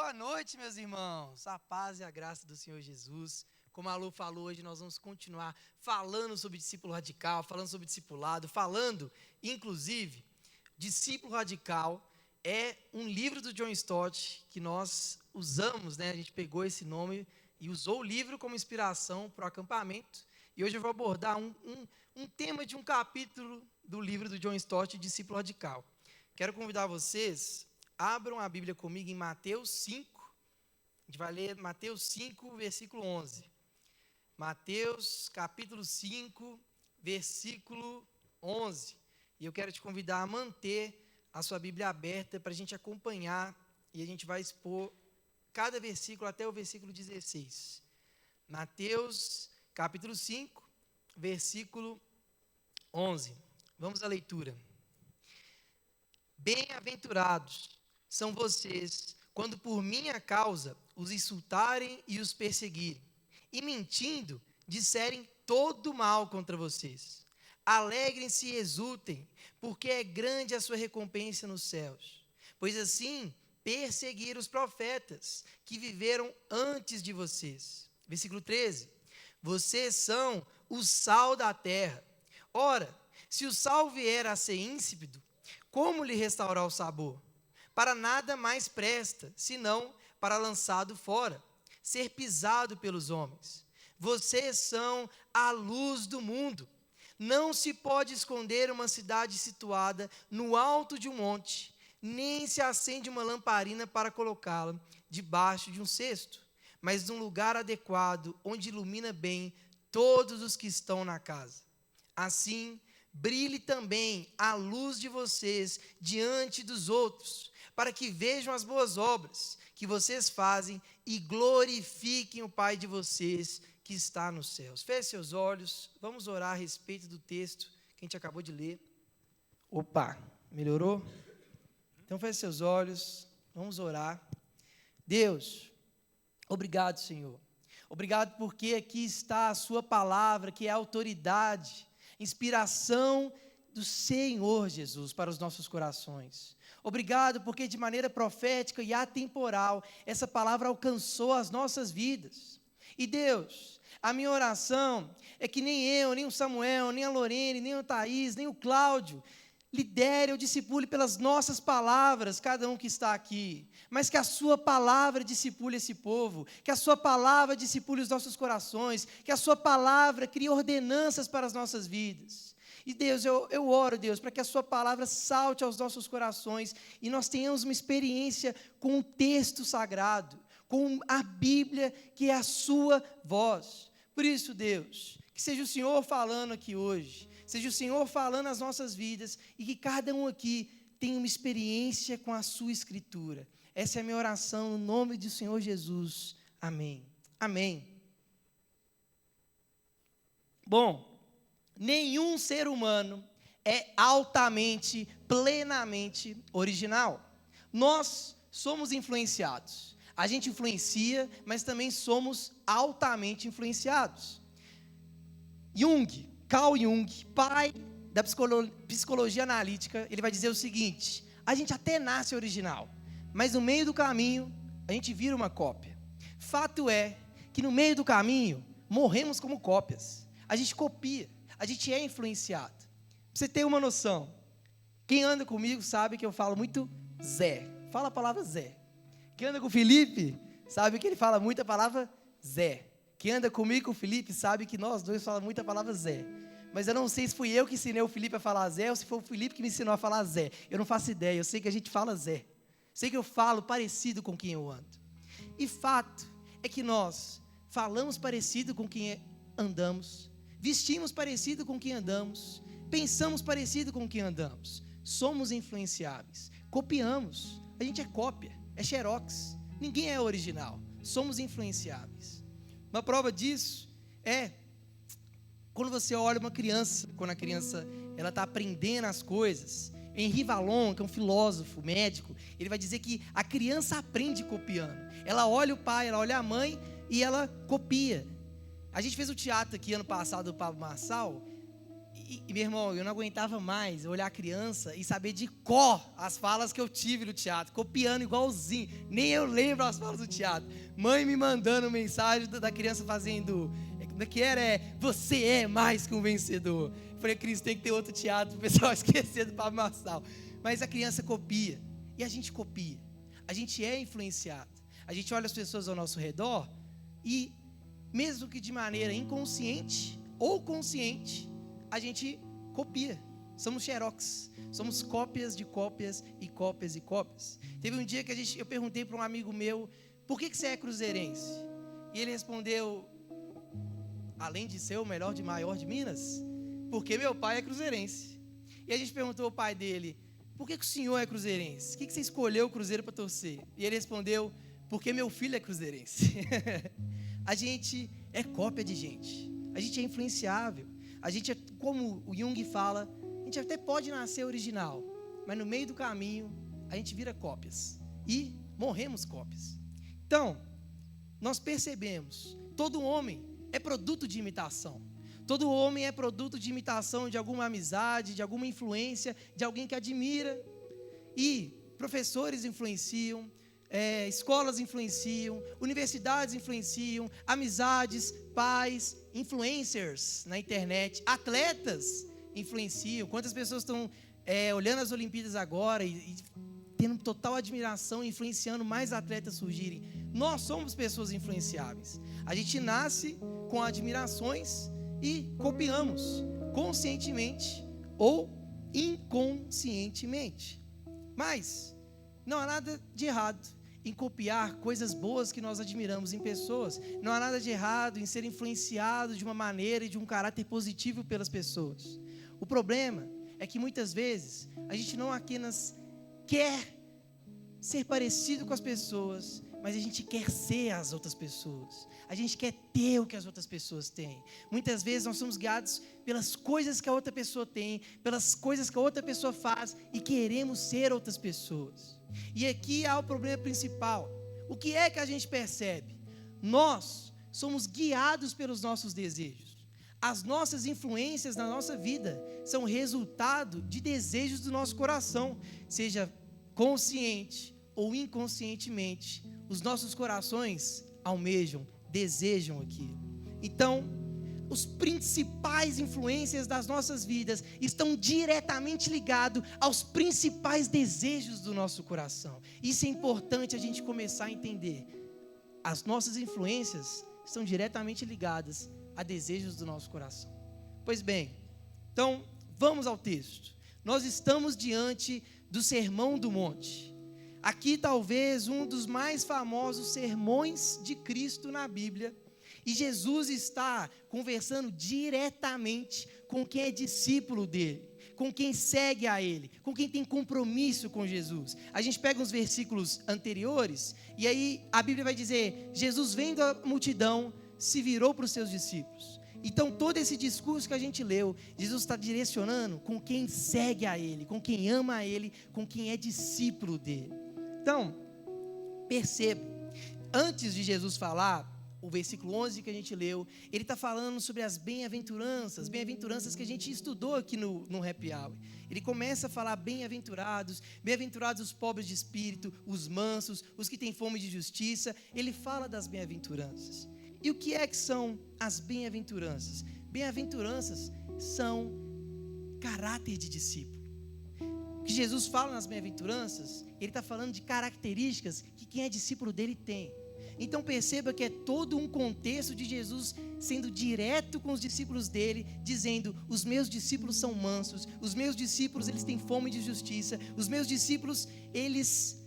Boa noite, meus irmãos. A paz e a graça do Senhor Jesus. Como a Lu falou, hoje nós vamos continuar falando sobre discípulo radical, falando sobre discipulado, inclusive, Discípulo Radical é um livro do John Stott que nós usamos, né? A gente pegou esse nome e usou o livro como inspiração para o acampamento. E hoje eu vou abordar um tema de um capítulo do livro do John Stott, Discípulo Radical. Quero convidar vocês, abram a Bíblia comigo em Mateus 5. A gente vai ler Mateus 5, versículo 11. Mateus, capítulo 5, versículo 11. E eu quero te convidar a manter a sua Bíblia aberta para a gente acompanhar, e a gente vai expor cada versículo até o versículo 16. Mateus, capítulo 5, versículo 11. Vamos à leitura. Bem-aventurados são vocês, quando por minha causa os insultarem e os perseguirem, e mentindo, disserem todo mal contra vocês. Alegrem-se e exultem, porque é grande a sua recompensa nos céus. Pois assim perseguiram os profetas que viveram antes de vocês. Versículo 13. Vocês são o sal da terra. Ora, se o sal vier a ser insípido, como lhe restaurar o sabor? Para nada mais presta, senão para lançado fora, ser pisado pelos homens. Vocês são a luz do mundo. Não se pode esconder uma cidade situada no alto de um monte, nem se acende uma lamparina para colocá-la debaixo de um cesto, mas num lugar adequado, onde ilumina bem todos os que estão na casa. Assim, brilhe também a luz de vocês diante dos outros, para que vejam as boas obras que vocês fazem e glorifiquem o Pai de vocês que está nos céus. Feche seus olhos, vamos orar a respeito do texto que a gente acabou de ler. Opa, melhorou? Então feche seus olhos, vamos orar. Deus, obrigado, Senhor. Obrigado porque aqui está a sua palavra, que é a autoridade, inspiração do Senhor Jesus para os nossos corações. Obrigado porque de maneira profética e atemporal, essa palavra alcançou as nossas vidas. E Deus, a minha oração é que nem eu, nem o Samuel, nem a Lorene, nem o Thaís, nem o Cláudio lidere ou discipule pelas nossas palavras, cada um que está aqui, mas que a sua palavra discipule esse povo, que a sua palavra discipule os nossos corações, que a sua palavra crie ordenanças para as nossas vidas. E Deus, eu oro, Deus, para que a sua palavra salte aos nossos corações e nós tenhamos uma experiência com o texto sagrado, com a Bíblia, que é a sua voz. Por isso, Deus, que seja o Senhor falando aqui hoje, seja o Senhor falando as nossas vidas e que cada um aqui tenha uma experiência com a sua Escritura. Essa é a minha oração no nome do Senhor Jesus. Amém. Amém. Bom, nenhum ser humano é altamente, plenamente original. Nós somos influenciados. A gente influencia, mas também somos altamente influenciados. Carl Jung, pai da psicologia analítica, ele vai dizer o seguinte: a gente até nasce original, mas no meio do caminho, a gente vira uma cópia. Fato é que no meio do caminho, morremos como cópias. A gente copia, a gente é influenciado. Pra você ter uma noção, quem anda comigo sabe que eu falo muito Zé. Fala a palavra Zé. Quem anda com o Felipe sabe que ele fala muito a palavra Zé. Quem anda comigo com o Felipe sabe que nós dois falamos muito a palavra Zé. Mas eu não sei se fui eu que ensinei o Felipe a falar Zé ou se foi o Felipe que me ensinou a falar Zé. Eu não faço ideia, eu sei que a gente fala Zé. Sei que eu falo parecido com quem eu ando. E fato é que nós falamos parecido com quem andamos, vestimos parecido com quem andamos, pensamos parecido com quem andamos. Somos influenciáveis, copiamos, a gente é cópia. É xerox, ninguém é original, somos influenciáveis. Uma prova disso é quando você olha uma criança, quando a criança está aprendendo as coisas. Henri Vallon, que é um filósofo, médico, ele vai dizer que a criança aprende copiando. Ela olha o pai, ela olha a mãe e ela copia. A gente fez o teatro aqui ano passado do Pablo Marçal E, meu irmão, eu não aguentava mais olhar a criança e saber de cor as falas que eu tive no teatro, copiando igualzinho. Nem eu lembro as falas do teatro. Mãe me mandando mensagem da criança fazendo... que era, você é mais que um vencedor. Eu falei, Cris, tem que ter outro teatro, o pessoal esquecer do Pablo Marçal. Mas a criança copia, e a gente copia. A gente é influenciado. A gente olha as pessoas ao nosso redor e, mesmo que de maneira inconsciente ou consciente, a gente copia. Somos xerox, somos cópias de cópias e cópias e cópias. Teve um dia que eu perguntei para um amigo meu, por que você é cruzeirense? E ele respondeu, além de ser o melhor de maior de Minas, porque meu pai é cruzeirense. E a gente perguntou ao pai dele, por que o senhor é cruzeirense? O que você escolheu o Cruzeiro para torcer? E ele respondeu, porque meu filho é cruzeirense. A gente é cópia de gente. A gente é influenciável. A gente é, como o Jung fala, a gente até pode nascer original, mas no meio do caminho, a gente vira cópias. E morremos cópias. Então, nós percebemos, todo homem é produto de imitação. Todo homem é produto de imitação de alguma amizade, de alguma influência, de alguém que admira. E professores influenciam, escolas influenciam, universidades influenciam, amizades, pais, influencers na internet, atletas influenciam. Quantas pessoas estão olhando as Olimpíadas agora e tendo total admiração, influenciando mais atletas surgirem. Nós somos pessoas influenciáveis. A gente nasce com admirações e copiamos, conscientemente ou inconscientemente. Mas não há nada de errado em copiar coisas boas que nós admiramos em pessoas. Não há nada de errado em ser influenciado de uma maneira e de um caráter positivo pelas pessoas. O problema é que muitas vezes a gente não apenas quer ser parecido com as pessoas, mas a gente quer ser as outras pessoas. A gente quer ter o que as outras pessoas têm. Muitas vezes nós somos guiados pelas coisas que a outra pessoa tem, pelas coisas que a outra pessoa faz e queremos ser outras pessoas. E aqui há o problema principal. O que é que a gente percebe? Nós somos guiados pelos nossos desejos. As nossas influências na nossa vida são resultado de desejos do nosso coração, seja consciente ou inconscientemente. Os nossos corações almejam, desejam aquilo. Então, os principais influências das nossas vidas estão diretamente ligados aos principais desejos do nosso coração. Isso é importante a gente começar a entender. As nossas influências estão diretamente ligadas a desejos do nosso coração. Pois bem, então, vamos ao texto. Nós estamos diante do Sermão do Monte. Aqui talvez um dos mais famosos sermões de Cristo na Bíblia. E Jesus está conversando diretamente com quem é discípulo dele, com quem segue a ele, com quem tem compromisso com Jesus. A gente pega uns versículos anteriores e aí a Bíblia vai dizer, Jesus vendo a multidão, se virou para os seus discípulos. Então todo esse discurso que a gente leu, Jesus está direcionando com quem segue a ele, com quem ama a ele, com quem é discípulo dele. Então, perceba, antes de Jesus falar, o versículo 11 que a gente leu, ele está falando sobre as bem-aventuranças que a gente estudou aqui no Happy Hour. Ele começa a falar bem-aventurados os pobres de espírito, os mansos, os que têm fome de justiça. Ele fala das bem-aventuranças. E o que é que são as bem-aventuranças? Bem-aventuranças são caráter de discípulo. O que Jesus fala nas bem-aventuranças, ele está falando de características que quem é discípulo dele tem. Então perceba que é todo um contexto de Jesus sendo direto com os discípulos dele, dizendo, os meus discípulos são mansos, os meus discípulos eles têm fome de justiça, os meus discípulos eles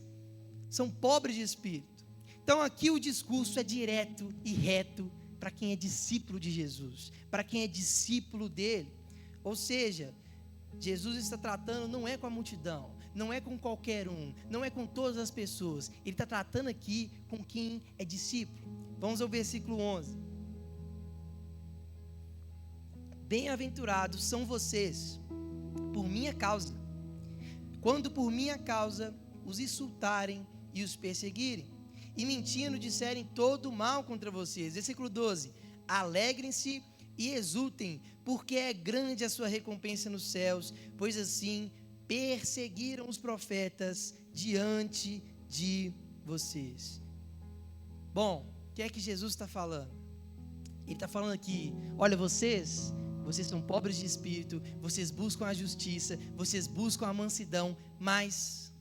são pobres de espírito. Então aqui o discurso é direto e reto para quem é discípulo de Jesus, para quem é discípulo dele. Ou seja, Jesus está tratando não é com a multidão, não é com qualquer um, não é com todas as pessoas. Ele está tratando aqui com quem é discípulo. Vamos ao versículo 11. Bem-aventurados são vocês, por minha causa, quando por minha causa os insultarem e os perseguirem, e mentindo disserem todo mal contra vocês. Versículo 12. Alegrem-se e exultem, porque é grande a sua recompensa nos céus, pois assim perseguiram os profetas diante de vocês. Bom, o que é que Jesus está falando? Ele está falando aqui, olha, vocês são pobres de espírito, vocês buscam a justiça, vocês buscam a mansidão, mas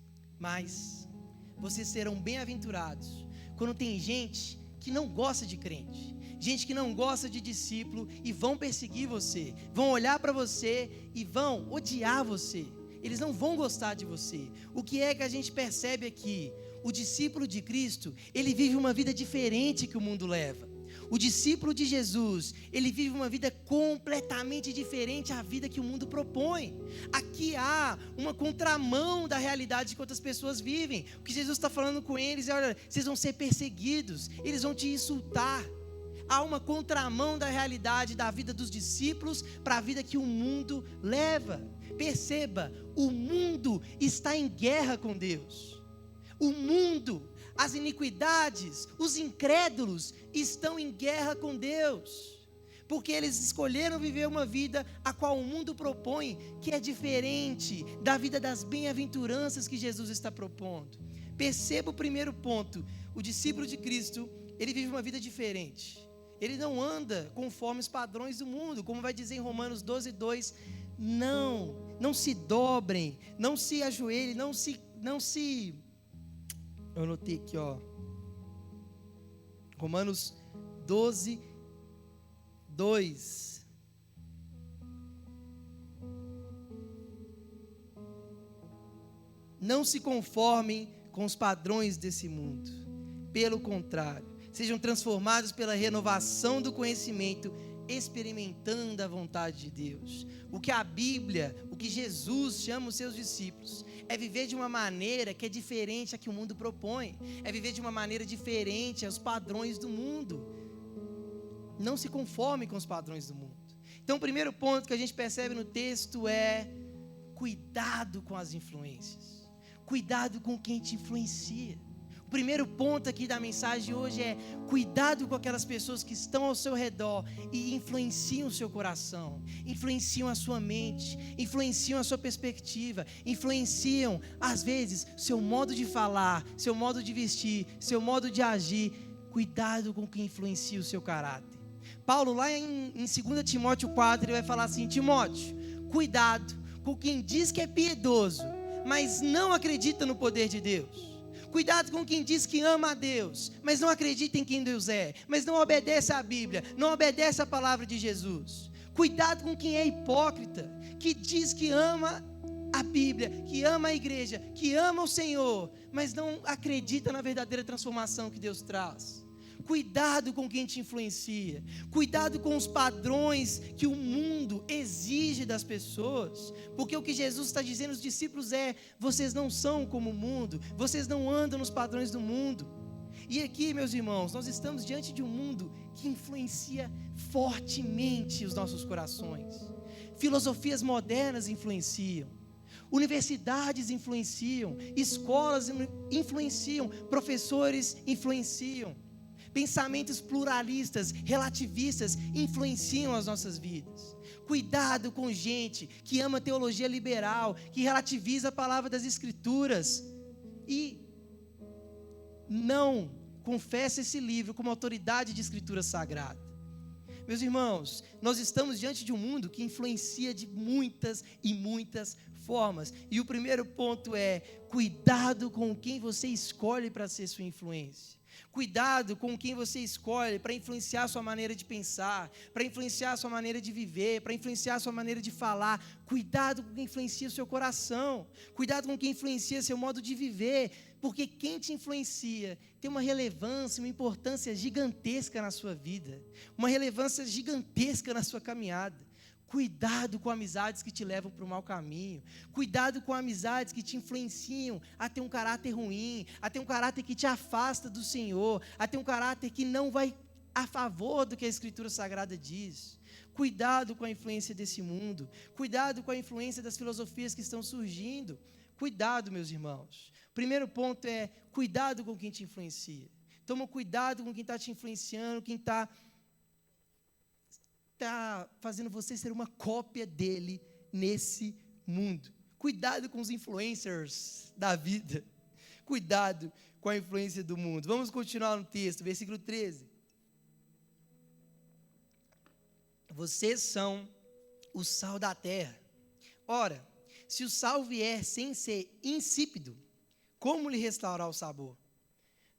vocês serão bem-aventurados quando tem gente que não gosta de crente, gente que não gosta de discípulo, e vão perseguir você, vão olhar para você e vão odiar você, eles não vão gostar de você. O que é que a gente percebe aqui? O discípulo de Cristo, ele vive uma vida diferente que o mundo leva. O discípulo de Jesus, ele vive uma vida completamente diferente à vida que o mundo propõe. Aqui há uma contramão da realidade que outras pessoas vivem. O que Jesus está falando com eles é, olha, vocês vão ser perseguidos, eles vão te insultar. Há uma contramão da realidade da vida dos discípulos para a vida que o mundo leva. Perceba, o mundo está em guerra com Deus. O mundo, as iniquidades, os incrédulos estão em guerra com Deus, porque eles escolheram viver uma vida a qual o mundo propõe, que é diferente da vida das bem-aventuranças que Jesus está propondo. Perceba o primeiro ponto: o discípulo de Cristo, ele vive uma vida diferente, ele não anda conforme os padrões do mundo, como vai dizer em Romanos 12:2, não se dobrem, não se ajoelhem, não se eu anotei aqui, Romanos 12:2. Não se conformem com os padrões desse mundo. Pelo contrário, sejam transformados pela renovação do conhecimento, experimentando a vontade de Deus. O que a Bíblia, o que Jesus chama os seus discípulos, é viver de uma maneira que é diferente a que o mundo propõe, é viver de uma maneira diferente aos padrões do mundo. Não se conforme com os padrões do mundo. Então, o primeiro ponto que a gente percebe no texto é: cuidado com as influências, cuidado com quem te influencia. O primeiro ponto aqui da mensagem hoje é: cuidado com aquelas pessoas que estão ao seu redor e influenciam o seu coração, influenciam a sua mente, influenciam a sua perspectiva, influenciam, às vezes, seu modo de falar, seu modo de vestir, seu modo de agir. Cuidado com quem influencia o seu caráter. Paulo, lá em 2 Timóteo 4, ele vai falar assim: Timóteo, cuidado com quem diz que é piedoso, mas não acredita no poder de Deus. Cuidado com quem diz que ama a Deus, mas não acredita em quem Deus é, mas não obedece à Bíblia, não obedece à palavra de Jesus. Cuidado com quem é hipócrita, que diz que ama a Bíblia, que ama a igreja, que ama o Senhor, mas não acredita na verdadeira transformação que Deus traz. Cuidado com quem te influencia, cuidado com os padrões que o mundo exige das pessoas, porque o que Jesus está dizendo aos discípulos é: vocês não são como o mundo, vocês não andam nos padrões do mundo. E aqui, meus irmãos, nós estamos diante de um mundo que influencia fortemente os nossos corações. Filosofias modernas influenciam, universidades influenciam, escolas influenciam, professores influenciam. Pensamentos pluralistas, relativistas influenciam as nossas vidas. Cuidado com gente que ama teologia liberal, que relativiza a palavra das Escrituras e não confessa esse livro como autoridade de Escritura Sagrada. Meus irmãos, nós estamos diante de um mundo que influencia de muitas e muitas formas. E o primeiro ponto é: cuidado com quem você escolhe para ser sua influência. Cuidado com quem você escolhe para influenciar a sua maneira de pensar, para influenciar a sua maneira de viver, para influenciar a sua maneira de falar. Cuidado com quem influencia o seu coração. Cuidado com quem influencia seu modo de viver, porque quem te influencia tem uma relevância, uma importância gigantesca na sua vida, uma relevância gigantesca na sua caminhada. Cuidado com amizades que te levam para o mau caminho. Cuidado com amizades que te influenciam a ter um caráter ruim, a ter um caráter que te afasta do Senhor, a ter um caráter que não vai a favor do que a Escritura Sagrada diz. Cuidado com a influência desse mundo. Cuidado com a influência das filosofias que estão surgindo. Cuidado, meus irmãos. Primeiro ponto é: cuidado com quem te influencia. Toma cuidado com quem está te influenciando, quem está está fazendo você ser uma cópia dele nesse mundo. Cuidado com os influencers da vida. Cuidado com a influência do mundo. Vamos continuar no texto, versículo 13. Vocês são o sal da terra. Ora, se o sal vier sem ser insípido, como lhe restaurar o sabor?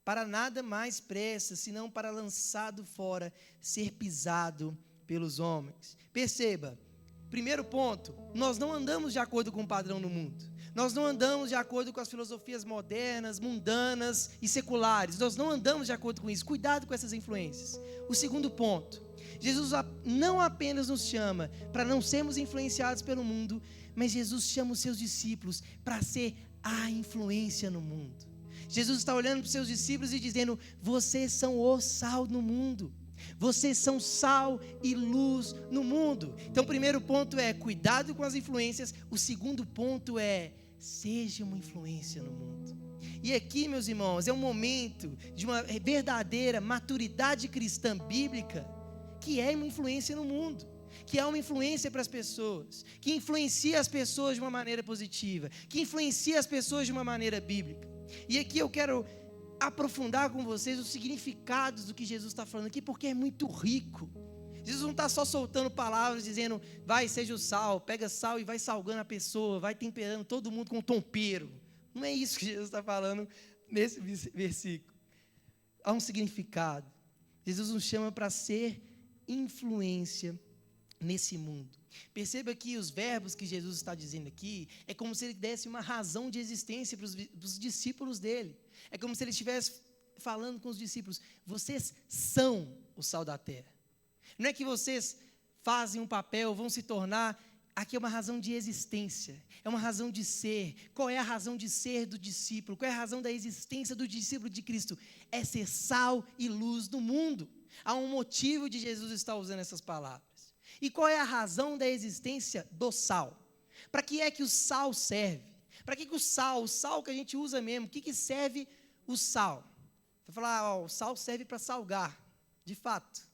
Para nada mais presta, senão para lançado fora, ser pisado pelos homens. Perceba, primeiro ponto, nós não andamos de acordo com o padrão do mundo. Nós não andamos de acordo com as filosofias modernas, mundanas e seculares. Nós não andamos de acordo com isso. Cuidado com essas influências. O segundo ponto, Jesus não apenas nos chama para não sermos influenciados pelo mundo, mas Jesus chama os seus discípulos para ser a influência no mundo. Jesus está olhando para os seus discípulos e dizendo: vocês são o sal no mundo. Vocês são sal e luz no mundo. Então o primeiro ponto é cuidado com as influências. O segundo ponto é seja uma influência no mundo. E aqui, meus irmãos, é um momento de uma verdadeira maturidade cristã bíblica, que é uma influência no mundo, que é uma influência para as pessoas, que influencia as pessoas de uma maneira positiva, que influencia as pessoas de uma maneira bíblica. E aqui eu quero aprofundar com vocês os significados do que Jesus está falando aqui, porque é muito rico. Jesus não está só soltando palavras dizendo, vai, seja o sal, pega sal e vai salgando a pessoa, vai temperando todo mundo com um tempero. Não é isso que Jesus está falando nesse versículo. Há um significado. Jesus nos chama para ser influência nesse mundo. Perceba que os verbos que Jesus está dizendo aqui, é como se ele desse uma razão de existência para os discípulos dele. É como se ele estivesse falando com os discípulos, vocês são o sal da terra. Não é que vocês fazem um papel, vão se tornar, aqui é uma razão de existência, é uma razão de ser. Qual é a razão de ser do discípulo? Qual é a razão da existência do discípulo de Cristo? É ser sal e luz do mundo. Há um motivo de Jesus estar usando essas palavras. E qual é a razão da existência do sal? Para que é que o sal serve? Para que o sal que a gente usa mesmo, o que serve o sal? Você vai falar, o sal serve para salgar, de fato.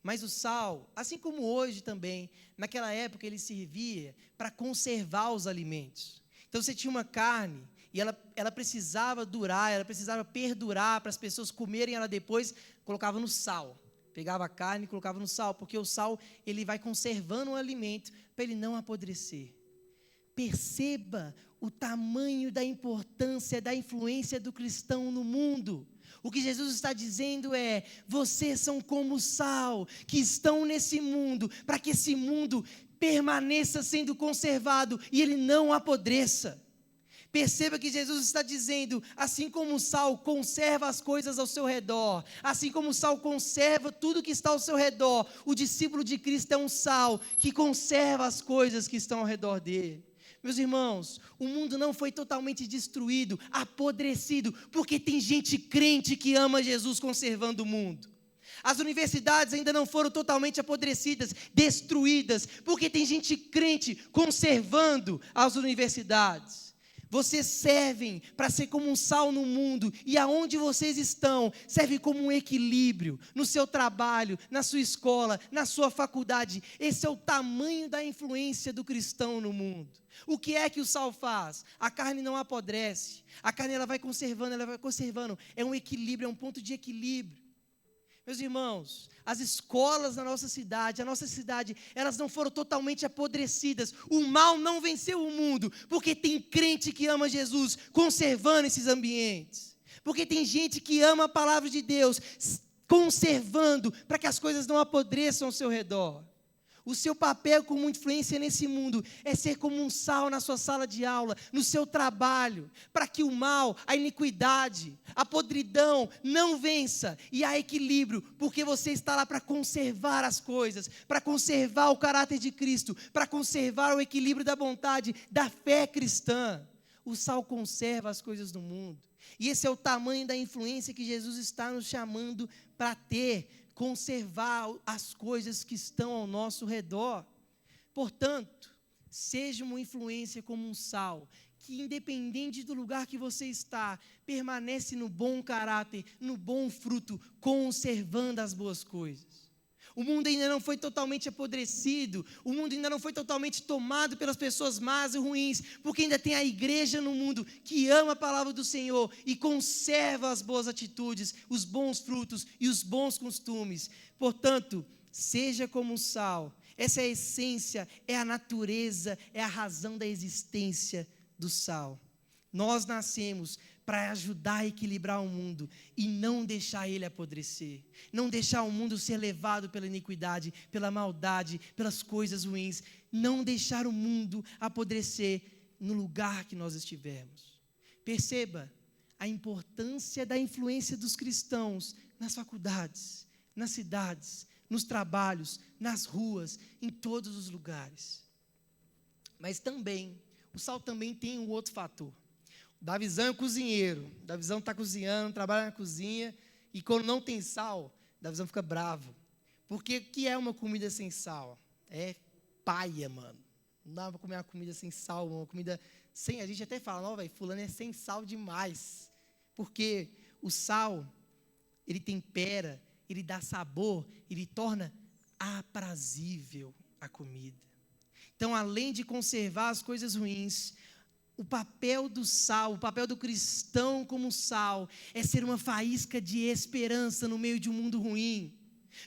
Mas o sal, assim como hoje também, naquela época ele servia para conservar os alimentos. Então você tinha uma carne e ela precisava durar, ela precisava perdurar para as pessoas comerem ela depois, colocava no sal. Pegava a carne e colocava no sal, porque o sal ele vai conservando o alimento para ele não apodrecer. Perceba o tamanho da importância, da influência do cristão no mundo. O que Jesus está dizendo é, vocês são como o sal, que estão nesse mundo, para que esse mundo permaneça sendo conservado e ele não apodreça. Perceba que Jesus está dizendo, assim como o sal conserva as coisas ao seu redor, assim como o sal conserva tudo que está ao seu redor, o discípulo de Cristo é um sal que conserva as coisas que estão ao redor dele. Meus irmãos, o mundo não foi totalmente destruído, apodrecido, porque tem gente crente que ama Jesus conservando o mundo. As universidades ainda não foram totalmente apodrecidas, destruídas, porque tem gente crente conservando as universidades. Vocês servem para ser como um sal no mundo, e aonde vocês estão, serve como um equilíbrio, no seu trabalho, na sua escola, na sua faculdade. Esse é o tamanho da influência do cristão no mundo. O que é que o sal faz? A carne não apodrece, a carne ela vai conservando, é um equilíbrio, é um ponto de equilíbrio. Meus irmãos, as escolas na nossa cidade, elas não foram totalmente apodrecidas. O mal não venceu o mundo, porque tem crente que ama Jesus, conservando esses ambientes. Porque tem gente que ama a palavra de Deus, conservando, para que as coisas não apodreçam ao seu redor. O seu papel como influência nesse mundo é ser como um sal na sua sala de aula, no seu trabalho, para que o mal, a iniquidade, a podridão não vença e há equilíbrio, porque você está lá para conservar as coisas, para conservar o caráter de Cristo, para conservar o equilíbrio da vontade, da fé cristã. O sal conserva as coisas do mundo. E esse é o tamanho da influência que Jesus está nos chamando para ter, conservar as coisas que estão ao nosso redor. Portanto, seja uma influência como um sal, que independente do lugar que você está, permanece no bom caráter, no bom fruto, conservando as boas coisas. O mundo ainda não foi totalmente apodrecido, o mundo ainda não foi totalmente tomado pelas pessoas más e ruins, porque ainda tem a igreja no mundo que ama a palavra do Senhor e conserva as boas atitudes, os bons frutos e os bons costumes. Portanto, seja como o sal. Essa é a essência, é a natureza, é a razão da existência do sal. Nós nascemos para ajudar a equilibrar o mundo e não deixar ele apodrecer, não deixar o mundo ser levado pela iniquidade, pela maldade, pelas coisas ruins, não deixar o mundo apodrecer no lugar que nós estivermos. Perceba a importância da influência dos cristãos nas faculdades, nas cidades, nos trabalhos, nas ruas, em todos os lugares. Mas também, o sal também tem um outro fator. Davizão é cozinheiro, Davizão está cozinhando, trabalha na cozinha, e quando não tem sal, Davizão fica bravo. Porque o que é uma comida sem sal? É paia, mano. Não dá para comer uma comida sem sal, uma comida sem... A gente até fala, não, velho, fulano é sem sal demais. Porque o sal, ele tempera, ele dá sabor, ele torna aprazível a comida. Então, além de conservar as coisas ruins, o papel do sal, o papel do cristão como sal, é ser uma faísca de esperança no meio de um mundo ruim,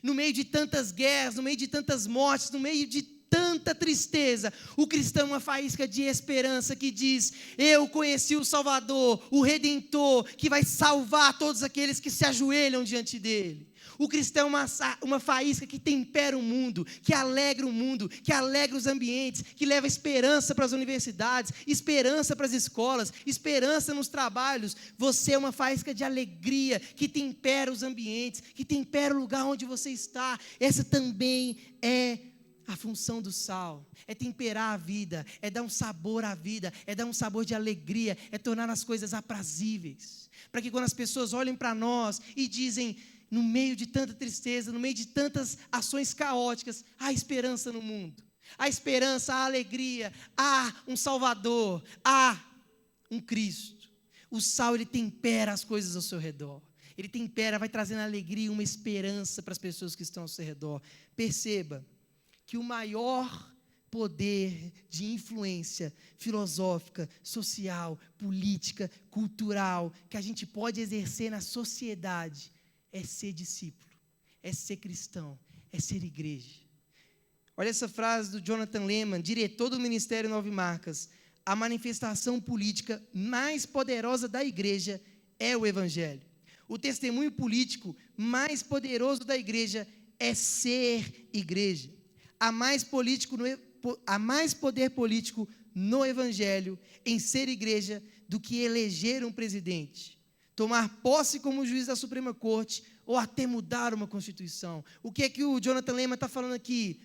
no meio de tantas guerras, no meio de tantas mortes, no meio de tanta tristeza. O cristão é uma faísca de esperança que diz: eu conheci o Salvador, o Redentor, que vai salvar todos aqueles que se ajoelham diante dele. O cristão é uma faísca que tempera o mundo, que alegra o mundo, que alegra os ambientes, que leva esperança para as universidades, esperança para as escolas, esperança nos trabalhos. Você é uma faísca de alegria, que tempera os ambientes, que tempera o lugar onde você está. Essa também é a função do sal, é temperar a vida, é dar um sabor à vida, é dar um sabor de alegria, é tornar as coisas aprazíveis, para que quando as pessoas olhem para nós e dizem, no meio de tanta tristeza, no meio de tantas ações caóticas, há esperança no mundo, há esperança, há alegria, há um Salvador, há um Cristo. O sal, ele tempera as coisas ao seu redor, ele tempera, vai trazendo alegria, uma esperança para as pessoas que estão ao seu redor. Perceba que o maior poder de influência filosófica, social, política, cultural, que a gente pode exercer na sociedade, é ser discípulo, é ser cristão, é ser igreja. Olha essa frase do Jonathan Leeman, diretor do Ministério Nove Marcas: a manifestação política mais poderosa da igreja é o evangelho. O testemunho político mais poderoso da igreja é ser igreja. Há mais poder político no evangelho, em ser igreja, do que eleger um presidente, tomar posse como juiz da Suprema Corte, ou até mudar uma Constituição. O que é que o Jonathan Leeman está falando aqui?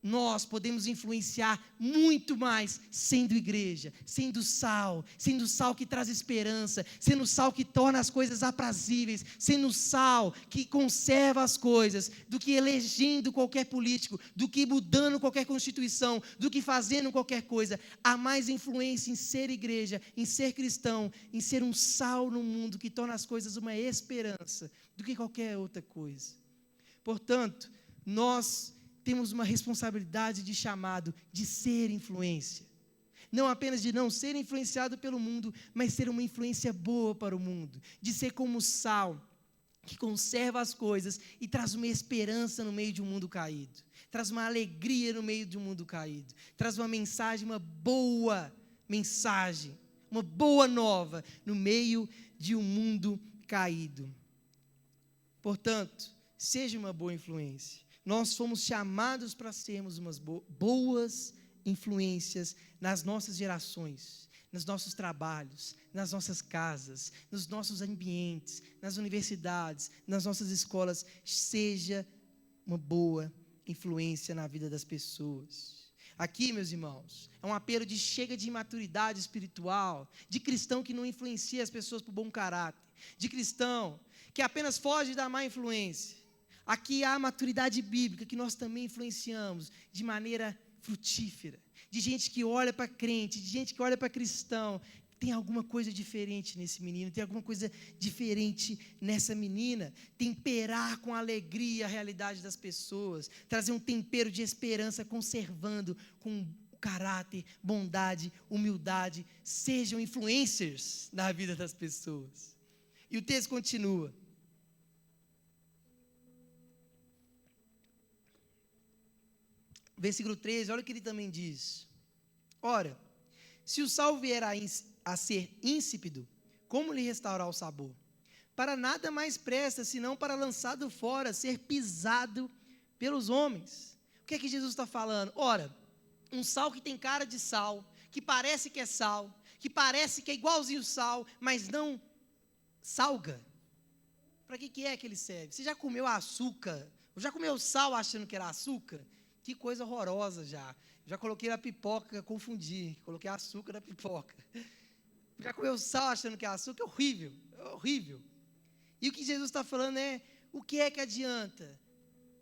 Nós podemos influenciar muito mais sendo igreja, sendo sal que traz esperança, sendo sal que torna as coisas aprazíveis, sendo sal que conserva as coisas, do que elegendo qualquer político, do que mudando qualquer Constituição, do que fazendo qualquer coisa. Há mais influência em ser igreja, em ser cristão, em ser um sal no mundo que torna as coisas uma esperança, do que qualquer outra coisa. Portanto, nós temos uma responsabilidade de chamado, de ser influência. Não apenas de não ser influenciado pelo mundo, mas ser uma influência boa para o mundo. De ser como sal, que conserva as coisas e traz uma esperança no meio de um mundo caído. Traz uma alegria no meio de um mundo caído. Traz uma mensagem, uma boa mensagem, uma boa nova no meio de um mundo caído. Portanto, seja uma boa influência. Nós fomos chamados para sermos umas boas influências nas nossas gerações, nos nossos trabalhos, nas nossas casas, nos nossos ambientes, nas universidades, nas nossas escolas. Seja uma boa influência na vida das pessoas. Aqui, meus irmãos, é um apelo de chega de imaturidade espiritual, de cristão que não influencia as pessoas por bom caráter, de cristão que apenas foge da má influência. Aqui há a maturidade bíblica que nós também influenciamos de maneira frutífera, de gente que olha para crente, de gente que olha para cristão, tem alguma coisa diferente nesse menino, tem alguma coisa diferente nessa menina. Temperar com alegria a realidade das pessoas, trazer um tempero de esperança, conservando com caráter, bondade, humildade. Sejam influencers na vida das pessoas. E o texto continua. Versículo 13, olha o que ele também diz. Ora, se o sal vier a ser insípido, como lhe restaurar o sabor? Para nada mais presta, senão para lançado fora, ser pisado pelos homens. O que é que Jesus está falando? Ora, um sal que tem cara de sal, que parece que é sal, que parece que é igualzinho sal, mas não salga. Para que é que ele serve? Você já comeu açúcar? Já comeu sal achando que era açúcar? Que coisa horrorosa já. Já coloquei na pipoca, confundi. Coloquei açúcar na pipoca. Já comeu sal achando que é açúcar? É horrível. É horrível. E o que Jesus está falando é, o que é que adianta?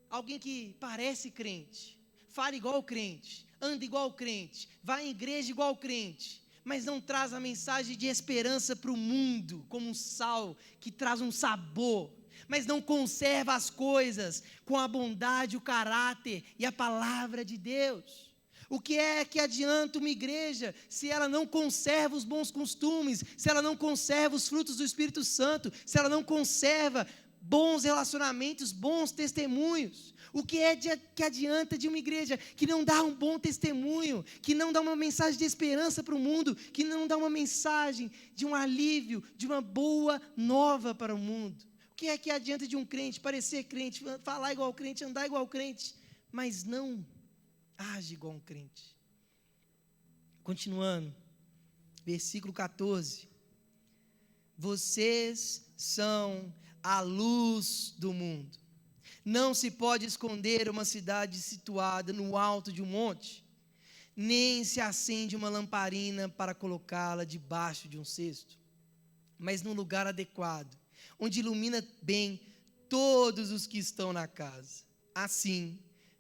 Alguém que parece crente, fala igual crente, anda igual crente, vai em igreja igual crente, mas não traz a mensagem de esperança para o mundo, como um sal que traz um sabor, mas não conserva as coisas com a bondade, o caráter e a palavra de Deus. O que é que adianta uma igreja se ela não conserva os bons costumes, se ela não conserva os frutos do Espírito Santo, se ela não conserva bons relacionamentos, bons testemunhos? O que é que adianta de uma igreja que não dá um bom testemunho, que não dá uma mensagem de esperança para o mundo, que não dá uma mensagem de um alívio, de uma boa nova para o mundo? O que é que adianta de um crente parecer crente, falar igual crente, andar igual crente, mas não age igual um crente? Continuando, versículo 14. Vocês são a luz do mundo. Não se pode esconder uma cidade situada no alto de um monte, nem se acende uma lamparina para colocá-la debaixo de um cesto, mas num lugar adequado, onde ilumina bem todos os que estão na casa. Assim,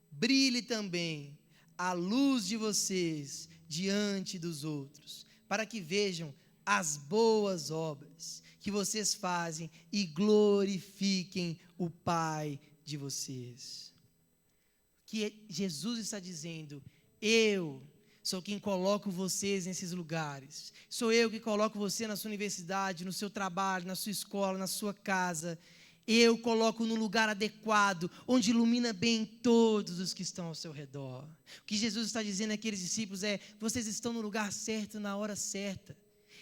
brilhe também a luz de vocês diante dos outros, para que vejam as boas obras que vocês fazem e glorifiquem o Pai de vocês. Que Jesus está dizendo, eu sou quem coloco vocês nesses lugares, sou eu que coloco você na sua universidade, no seu trabalho, na sua escola, na sua casa. Eu coloco no lugar adequado, onde ilumina bem todos os que estão ao seu redor. O que Jesus está dizendo àqueles discípulos é, vocês estão no lugar certo, na hora certa.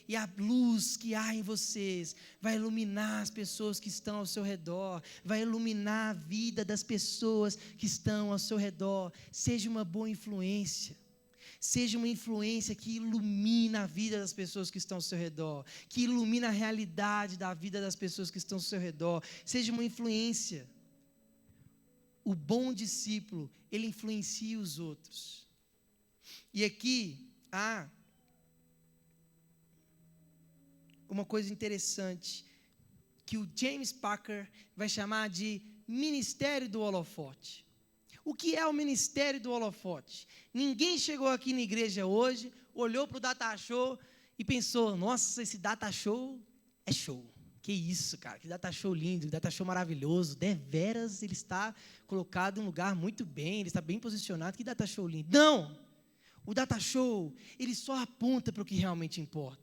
E a luz que há em vocês vai iluminar as pessoas que estão ao seu redor, vai iluminar a vida das pessoas que estão ao seu redor. Seja uma boa influência. Seja uma influência que ilumina a vida das pessoas que estão ao seu redor, que ilumina a realidade da vida das pessoas que estão ao seu redor. Seja uma influência. O bom discípulo, ele influencia os outros. E aqui há uma coisa interessante, que o James Packer vai chamar de ministério do holofote. O que é o ministério do holofote? Ninguém chegou aqui na igreja hoje, olhou para o data show e pensou, nossa, esse data show é show. Que isso, cara, que data show lindo, que data show maravilhoso, deveras ele está colocado em um lugar muito bem, ele está bem posicionado, que data show lindo. Não! O data show, ele só aponta para o que realmente importa.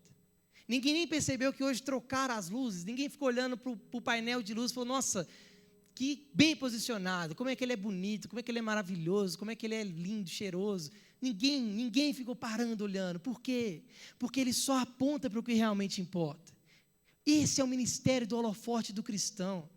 Ninguém nem percebeu que hoje trocaram as luzes, ninguém ficou olhando para o painel de luz e falou, nossa, que bem posicionado, como é que ele é bonito, como é que ele é maravilhoso, como é que ele é lindo, cheiroso. Ninguém ficou parando, olhando. Por quê? Porque ele só aponta para o que realmente importa. Esse é o ministério do holofote do cristão.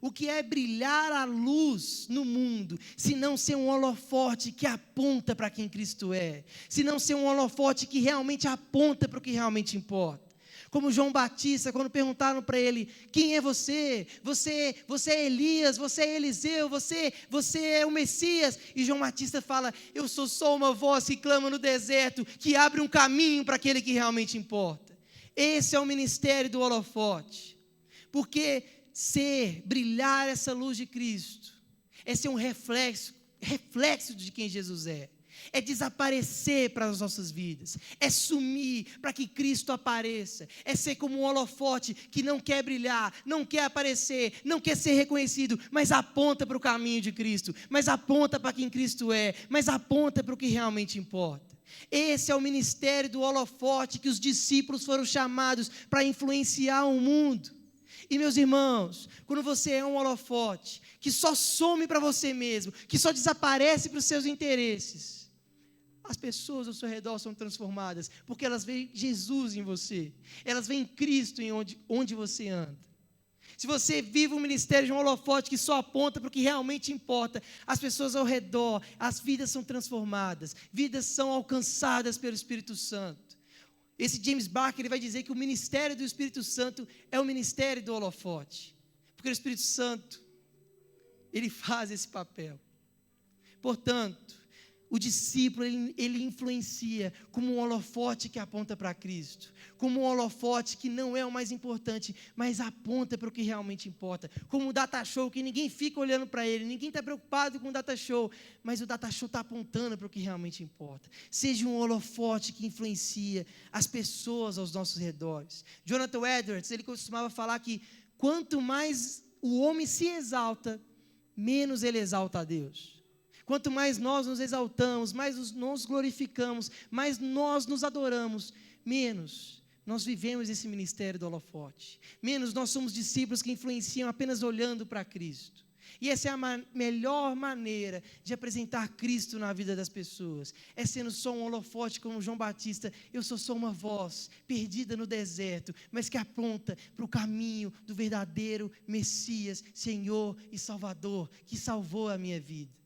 O que é brilhar a luz no mundo, se não ser um holofote que aponta para quem Cristo é, se não ser um holofote que realmente aponta para o que realmente importa. Como João Batista, quando perguntaram para ele, quem é você? Você é Elias, você é Eliseu, você é o Messias. E João Batista fala, eu sou só uma voz que clama no deserto, que abre um caminho para aquele que realmente importa. Esse é o ministério do holofote. Porque brilhar essa luz de Cristo, é ser um reflexo de quem Jesus é. é desaparecer para as nossas vidas, é sumir para que Cristo apareça, é ser como um holofote que não quer brilhar, não quer aparecer, não quer ser reconhecido, mas aponta para o caminho de Cristo, mas aponta para quem Cristo é, mas aponta para o que realmente importa. Esse é o ministério do holofote que os discípulos foram chamados para influenciar o mundo. E meus irmãos, quando você é um holofote que só some para você mesmo, que só desaparece para os seus interesses, as pessoas ao seu redor são transformadas, porque elas veem Jesus em você, elas veem Cristo em onde você anda. Se você vive um ministério de um holofote que só aponta para o que realmente importa, as pessoas ao redor, as vidas são transformadas, vidas são alcançadas pelo Espírito Santo. Esse James Barker, ele vai dizer que o ministério do Espírito Santo é o ministério do holofote, porque o Espírito Santo, ele faz esse papel. Portanto, o discípulo, ele influencia como um holofote que aponta para Cristo, como um holofote que não é o mais importante, mas aponta para o que realmente importa, como o data show, que ninguém fica olhando para ele, ninguém está preocupado com o data show, mas o data show está apontando para o que realmente importa. Seja um holofote que influencia as pessoas aos nossos redores. Jonathan Edwards, ele costumava falar que quanto mais o homem se exalta, menos ele exalta a Deus. Quanto mais nós nos exaltamos, mais nos glorificamos, mais nós nos adoramos, menos nós vivemos esse ministério do holofote, menos nós somos discípulos que influenciam apenas olhando para Cristo. E essa é a melhor maneira de apresentar Cristo na vida das pessoas, é sendo só um holofote como João Batista. Eu sou só uma voz perdida no deserto, mas que aponta para o caminho do verdadeiro Messias, Senhor e Salvador, que salvou a minha vida.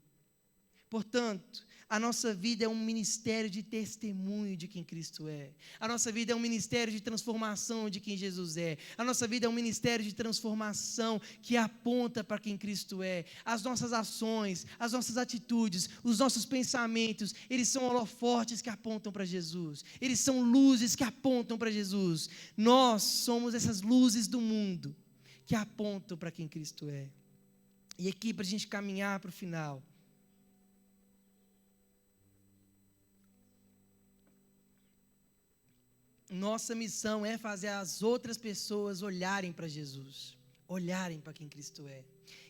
Portanto, a nossa vida é um ministério de testemunho de quem Cristo é. A nossa vida é um ministério de transformação de quem Jesus é. A nossa vida é um ministério de transformação que aponta para quem Cristo é. As nossas ações, as nossas atitudes, os nossos pensamentos, eles são holofotes que apontam para Jesus. Eles são luzes que apontam para Jesus. Nós somos essas luzes do mundo que apontam para quem Cristo é. E aqui, para a gente caminhar para o final, nossa missão é fazer as outras pessoas olharem para Jesus, olharem para quem Cristo é.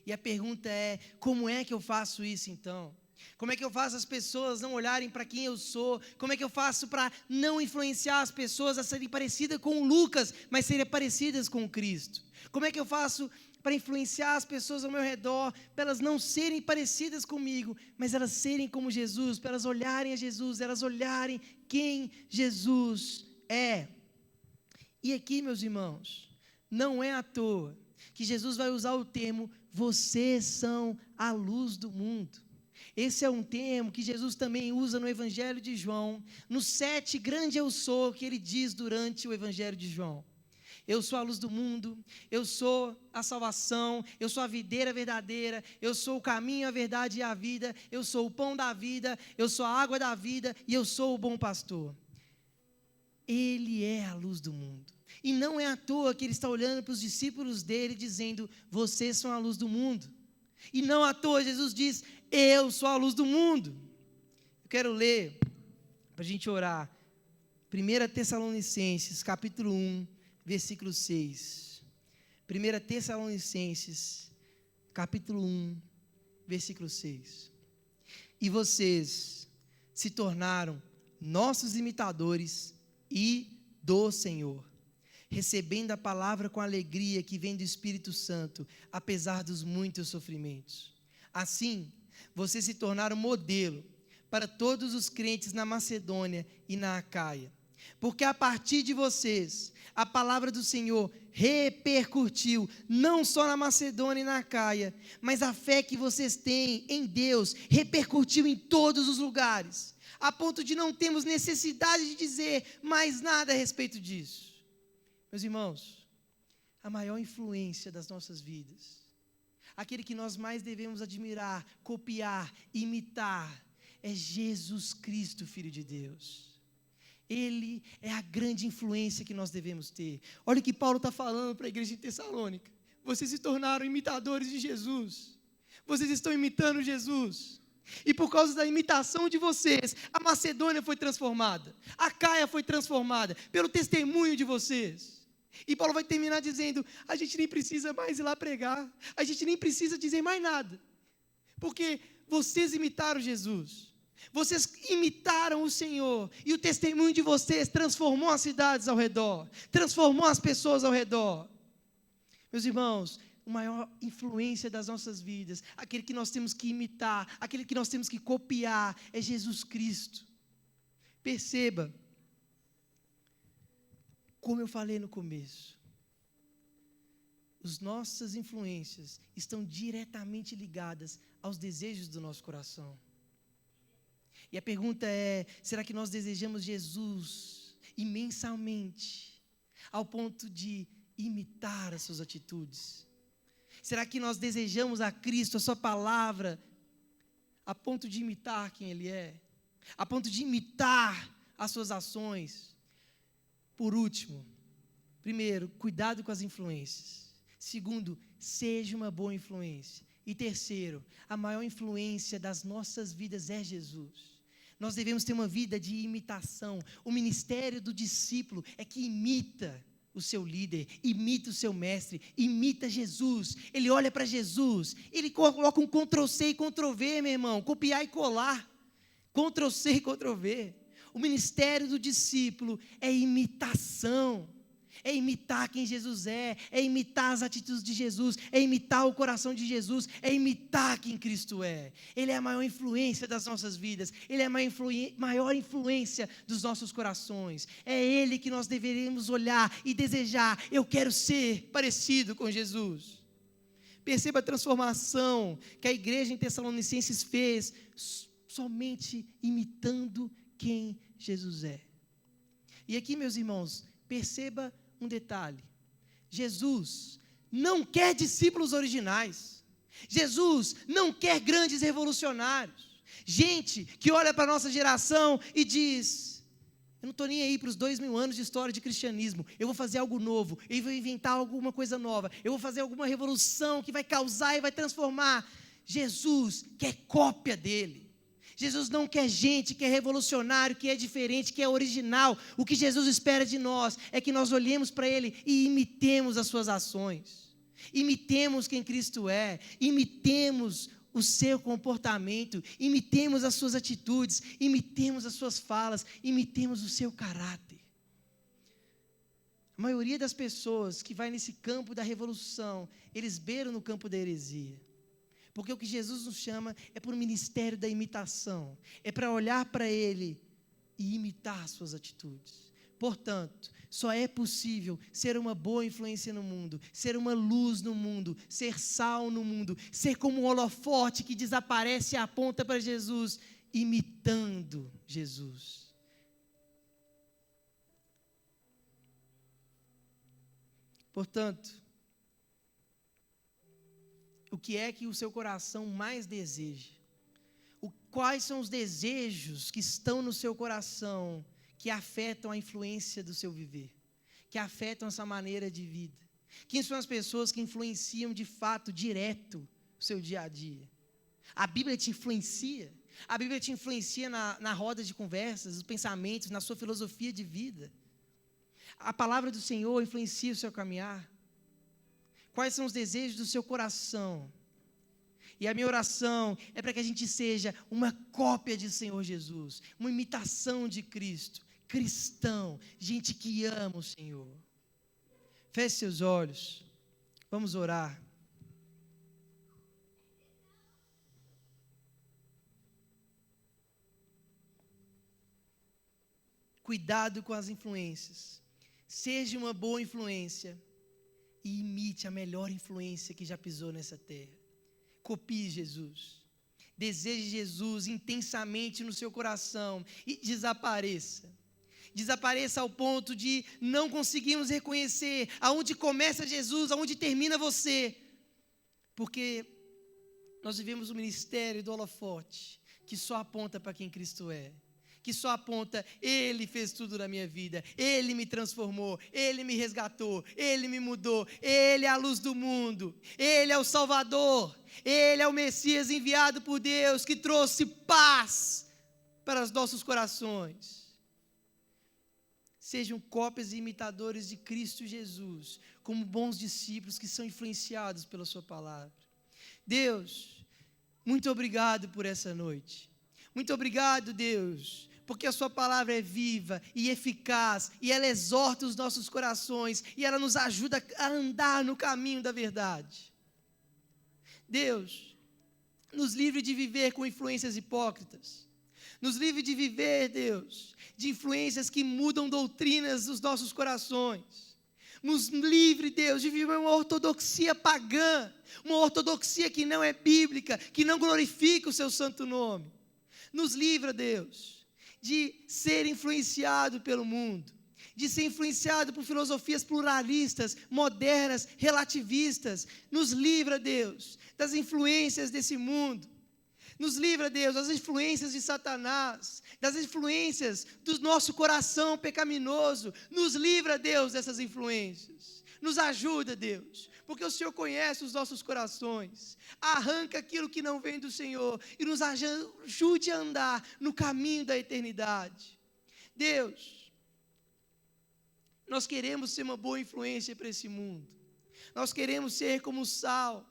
E a pergunta é, como é que eu faço isso então? Como é que eu faço as pessoas não olharem para quem eu sou? Como é que eu faço para não influenciar as pessoas a serem parecidas com o Lucas, mas serem parecidas com Cristo? Como é que eu faço para influenciar as pessoas ao meu redor, para elas não serem parecidas comigo, mas elas serem como Jesus, para elas olharem a Jesus, elas olharem quem Jesus é? E aqui, meus irmãos, não é à toa que Jesus vai usar o termo, vocês são a luz do mundo. Esse é um termo que Jesus também usa no Evangelho de João, nos 7 grande eu sou que ele diz durante o Evangelho de João. Eu sou a luz do mundo, eu sou a salvação, eu sou a videira verdadeira, eu sou o caminho, a verdade e a vida, eu sou o pão da vida, eu sou a água da vida e eu sou o bom pastor. Ele é a luz do mundo. E não é à toa que ele está olhando para os discípulos dele dizendo, vocês são a luz do mundo. E não à toa Jesus diz, eu sou a luz do mundo. Eu quero ler, para a gente orar, 1 Tessalonicenses, capítulo 1, versículo 6. 1 Tessalonicenses, capítulo 1, versículo 6. E vocês se tornaram nossos imitadores e do Senhor, recebendo a palavra com alegria que vem do Espírito Santo, apesar dos muitos sofrimentos. Assim, vocês se tornaram modelo para todos os crentes na Macedônia e na Acaia, porque a partir de vocês, a palavra do Senhor repercutiu, não só na Macedônia e na Acaia, mas a fé que vocês têm em Deus repercutiu em todos os lugares, a ponto de não termos necessidade de dizer mais nada a respeito disso. Meus irmãos, a maior influência das nossas vidas, aquele que nós mais devemos admirar, copiar, imitar, é Jesus Cristo, Filho de Deus. Ele é a grande influência que nós devemos ter. Olha o que Paulo está falando para a igreja de Tessalônica. Vocês se tornaram imitadores de Jesus. Vocês estão imitando Jesus. E por causa da imitação de vocês, a Macedônia foi transformada, a Caia foi transformada, pelo testemunho de vocês. E Paulo vai terminar dizendo, a gente nem precisa mais ir lá pregar, a gente nem precisa dizer mais nada, porque vocês imitaram Jesus, vocês imitaram o Senhor, e o testemunho de vocês transformou as cidades ao redor, transformou as pessoas ao redor. Meus irmãos, a maior influência das nossas vidas, aquele que nós temos que imitar, aquele que nós temos que copiar, é Jesus Cristo. Perceba, como eu falei no começo, as nossas influências estão diretamente ligadas aos desejos do nosso coração. E a pergunta é, será que nós desejamos Jesus imensamente, ao ponto de imitar as suas atitudes? Será que nós desejamos a Cristo, a sua palavra, a ponto de imitar quem Ele é? A ponto de imitar as suas ações? Por último, primeiro, cuidado com as influências. Segundo, seja uma boa influência. E terceiro, a maior influência das nossas vidas é Jesus. Nós devemos ter uma vida de imitação. O ministério do discípulo é que imita o seu líder, imita o seu mestre, imita Jesus. Ele olha para Jesus, ele coloca um Ctrl+C e Ctrl+V, meu irmão, copiar e colar, Ctrl+C e Ctrl+V. O ministério do discípulo é imitação, é imitar quem Jesus é imitar as atitudes de Jesus, é imitar o coração de Jesus, é imitar quem Cristo é. Ele é a maior influência das nossas vidas, Ele é a maior influência dos nossos corações. É Ele que nós deveríamos olhar e desejar, eu quero ser parecido com Jesus. Perceba a transformação que a igreja em Tessalonicenses fez, somente imitando quem Jesus é. E aqui, meus irmãos, perceba um detalhe: Jesus não quer discípulos originais, Jesus não quer grandes revolucionários, gente que olha para a nossa geração e diz, eu não estou nem aí para os 2000 anos de história de cristianismo, eu vou fazer algo novo, eu vou inventar alguma coisa nova, eu vou fazer alguma revolução que vai causar e vai transformar. Jesus quer cópia dele. Jesus não quer gente que é revolucionário, que é diferente, que é original. O que Jesus espera de nós é que nós olhemos para Ele e imitemos as suas ações. Imitemos quem Cristo é, imitemos o seu comportamento, imitemos as suas atitudes, imitemos as suas falas, imitemos o seu caráter. A maioria das pessoas que vai nesse campo da revolução, eles beiram no campo da heresia. Porque o que Jesus nos chama é para o ministério da imitação, é para olhar para Ele e imitar as suas atitudes. Portanto, só é possível ser uma boa influência no mundo, ser uma luz no mundo, ser sal no mundo, ser como um holofote que desaparece e aponta para Jesus, imitando Jesus. Portanto, o que é que o seu coração mais deseja? Quais são os desejos que estão no seu coração que afetam a influência do seu viver, que afetam essa maneira de vida? Quem são as pessoas que influenciam de fato, direto, o seu dia a dia? A Bíblia te influencia? A Bíblia te influencia na roda de conversas, nos pensamentos, na sua filosofia de vida? A palavra do Senhor influencia o seu caminhar? Quais são os desejos do seu coração? E a minha oração é para que a gente seja uma cópia de Senhor Jesus, uma imitação de Cristo, cristão, gente que ama o Senhor. Feche seus olhos, vamos orar. Cuidado com as influências, seja uma boa influência e imite a melhor influência que já pisou nessa terra. Copie Jesus, deseje Jesus intensamente no seu coração e desapareça ao ponto de não conseguirmos reconhecer aonde começa Jesus, aonde termina você, porque nós vivemos o ministério do holofote, que só aponta para quem Cristo é, que só aponta: Ele fez tudo na minha vida, Ele me transformou, Ele me resgatou, Ele me mudou, Ele é a luz do mundo, Ele é o Salvador, Ele é o Messias enviado por Deus, que trouxe paz para os nossos corações. Sejam cópias e imitadores de Cristo Jesus, como bons discípulos que são influenciados pela sua palavra. Deus, muito obrigado por essa noite. Muito obrigado, Deus, porque a sua palavra é viva e eficaz, e ela exorta os nossos corações, e ela nos ajuda a andar no caminho da verdade. Deus, nos livre de viver com influências hipócritas. Nos livre de viver, Deus, de influências que mudam doutrinas dos nossos corações. Nos livre, Deus, de viver uma ortodoxia pagã, uma ortodoxia que não é bíblica, que não glorifica o seu santo nome. Nos livra, Deus, de ser influenciado pelo mundo, de ser influenciado por filosofias pluralistas, modernas, relativistas. Nos livra, Deus, das influências desse mundo. Nos livra, Deus, das influências de Satanás, das influências do nosso coração pecaminoso. Nos livra, Deus, dessas influências. Nos ajuda, Deus, porque o Senhor conhece os nossos corações. Arranca aquilo que não vem do Senhor e nos ajude a andar no caminho da eternidade. Deus, nós queremos ser uma boa influência para esse mundo. Nós queremos ser como o sal,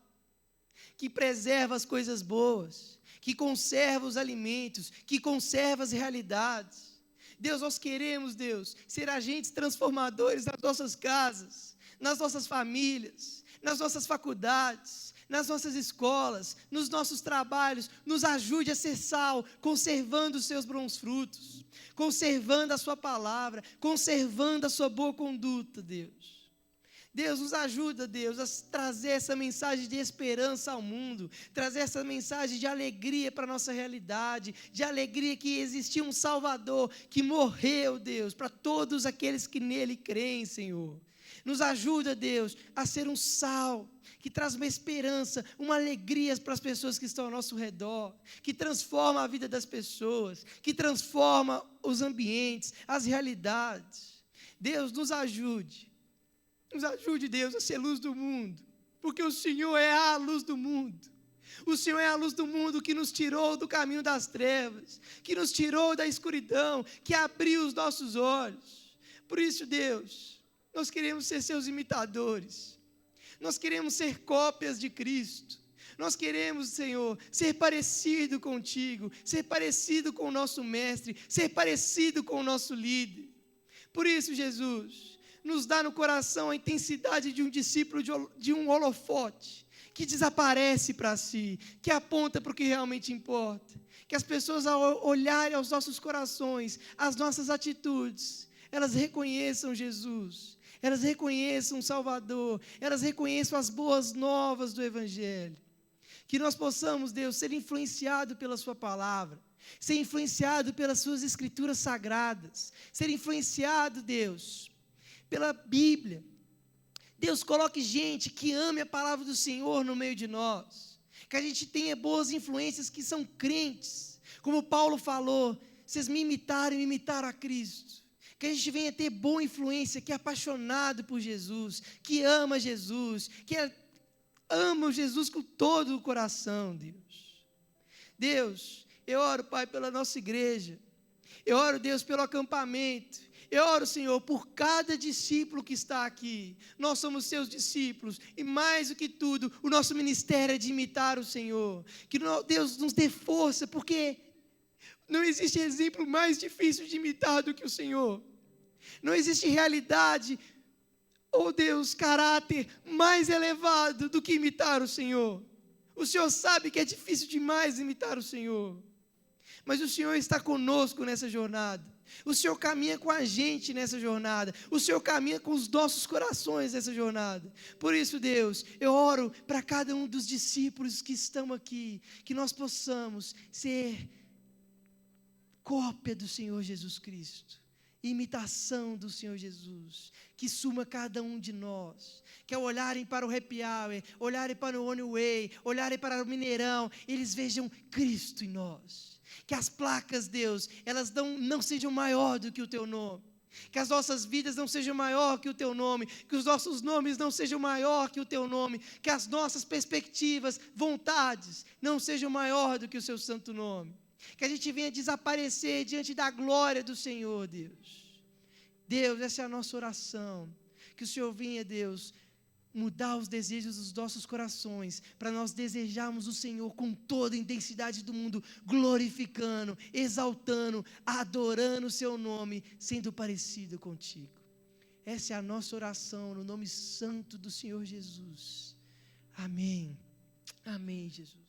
que preserva as coisas boas, que conserva os alimentos, que conserva as realidades. Deus, nós queremos, Deus, ser agentes transformadores nas nossas casas, nas nossas famílias, nas nossas faculdades, nas nossas escolas, nos nossos trabalhos. Nos ajude a ser sal, conservando os seus bons frutos, conservando a sua palavra, conservando a sua boa conduta, Deus. Deus, nos ajuda, Deus, a trazer essa mensagem de esperança ao mundo, trazer essa mensagem de alegria para a nossa realidade, de alegria que existia um Salvador que morreu, Deus, para todos aqueles que nele creem, Senhor. Nos ajuda, Deus, a ser um sal que traz uma esperança, uma alegria para as pessoas que estão ao nosso redor, que transforma a vida das pessoas, que transforma os ambientes, as realidades. Deus, nos ajude. Nos ajude, Deus, a ser luz do mundo, porque o Senhor é a luz do mundo. O Senhor é a luz do mundo que nos tirou do caminho das trevas, que nos tirou da escuridão, que abriu os nossos olhos. Por isso, Deus, nós queremos ser seus imitadores. Nós queremos ser cópias de Cristo. Nós queremos, Senhor, ser parecido contigo, ser parecido com o nosso mestre, ser parecido com o nosso líder. Por isso, Jesus, nos dá no coração a intensidade de um discípulo de um holofote, que desaparece para si, que aponta para o que realmente importa. Que as pessoas, ao olharem aos nossos corações, as nossas atitudes, elas reconheçam Jesus, elas reconheçam o Salvador, elas reconheçam as boas novas do Evangelho. Que nós possamos, Deus, ser influenciados pela sua palavra, ser influenciado pelas suas escrituras sagradas, ser influenciado, Deus, pela Bíblia. Deus, coloque gente que ame a palavra do Senhor no meio de nós, que a gente tenha boas influências que são crentes, como Paulo falou: vocês me imitaram a Cristo. Que a gente venha ter boa influência, que é apaixonado por Jesus, que ama Jesus, ama Jesus com todo o coração, Deus. Deus, eu oro, Pai, pela nossa igreja, eu oro, Deus, pelo acampamento. Eu oro, Senhor, por cada discípulo que está aqui. Nós somos seus discípulos e, mais do que tudo, o nosso ministério é de imitar o Senhor. Que Deus nos dê força, porque não existe exemplo mais difícil de imitar do que o Senhor. Não existe realidade, Deus, caráter mais elevado do que imitar o Senhor. O Senhor sabe que é difícil demais imitar o Senhor, mas o Senhor está conosco nessa jornada. O Senhor caminha com a gente nessa jornada. O Senhor caminha com os nossos corações nessa jornada. Por isso, Deus, eu oro para cada um dos discípulos que estão aqui, que nós possamos ser cópia do Senhor Jesus Cristo, imitação do Senhor Jesus, que suma cada um de nós, que ao olharem para o Happy Hour, olharem para o One Way, olharem para o Mineirão, eles vejam Cristo em nós. Que as placas, Deus, elas não sejam maior do que o teu nome. Que as nossas vidas não sejam maior que o teu nome. Que os nossos nomes não sejam maior que o teu nome. Que as nossas perspectivas, vontades, não sejam maior do que o seu santo nome. Que a gente venha desaparecer diante da glória do Senhor, Deus. Deus, essa é a nossa oração. Que o Senhor venha, Deus, mudar os desejos dos nossos corações, para nós desejarmos o Senhor com toda a intensidade do mundo, glorificando, exaltando, adorando o seu nome, sendo parecido contigo. Essa é a nossa oração, no nome santo do Senhor Jesus. Amém. Amém, Jesus.